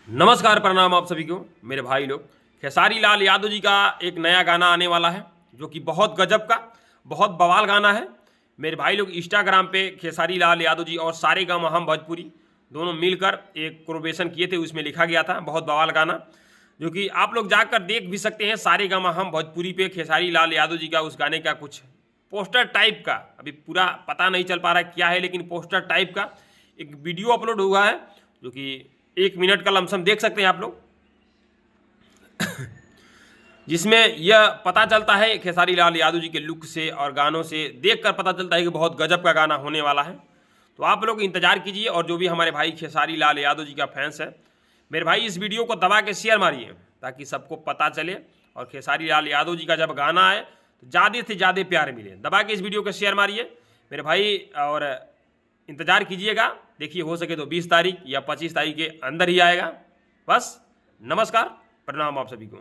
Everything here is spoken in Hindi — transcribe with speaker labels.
Speaker 1: नमस्कार, प्रणाम आप सभी को मेरे भाई लोग। खेसारी लाल यादव जी का एक नया गाना आने वाला है जो कि बहुत गजब का, बहुत बवाल गाना है। मेरे भाई लोग इंस्टाग्राम पे खेसारी लाल यादव जी और सारेगामा हम भोजपुरी दोनों मिलकर एक कोलैबोरेशन किए थे, उसमें लिखा गया था बहुत बवाल गाना, जो कि आप लोग जाकर देख भी सकते हैं। सारेगामा हम भोजपुरी पे खेसारी लाल यादव जी का उस गाने का कुछ पोस्टर टाइप का, अभी पूरा पता नहीं चल पा रहा है क्या है, लेकिन पोस्टर टाइप का एक वीडियो अपलोड हुआ है जो कि 1 मिनट का लमसम देख सकते हैं आप लोग, जिसमें यह पता चलता है खेसारी लाल यादव जी के लुक से और गानों से देखकर पता चलता है कि बहुत गजब का गाना होने वाला है। तो आप लोग इंतजार कीजिए, और जो भी हमारे भाई खेसारी लाल यादव जी का फैंस है, मेरे भाई इस वीडियो को दबा के शेयर मारिए ताकि सबको पता चले, और खेसारी लाल यादव जी का जब गाना आए तो ज़्यादा से ज़्यादा प्यार मिले। दबा के इस वीडियो को शेयर मारिए मेरे भाई, और इंतज़ार कीजिएगा। देखिए, हो सके तो 20 तारीख या 25 तारीख के अंदर ही आएगा। बस, नमस्कार, प्रणाम आप सभी को।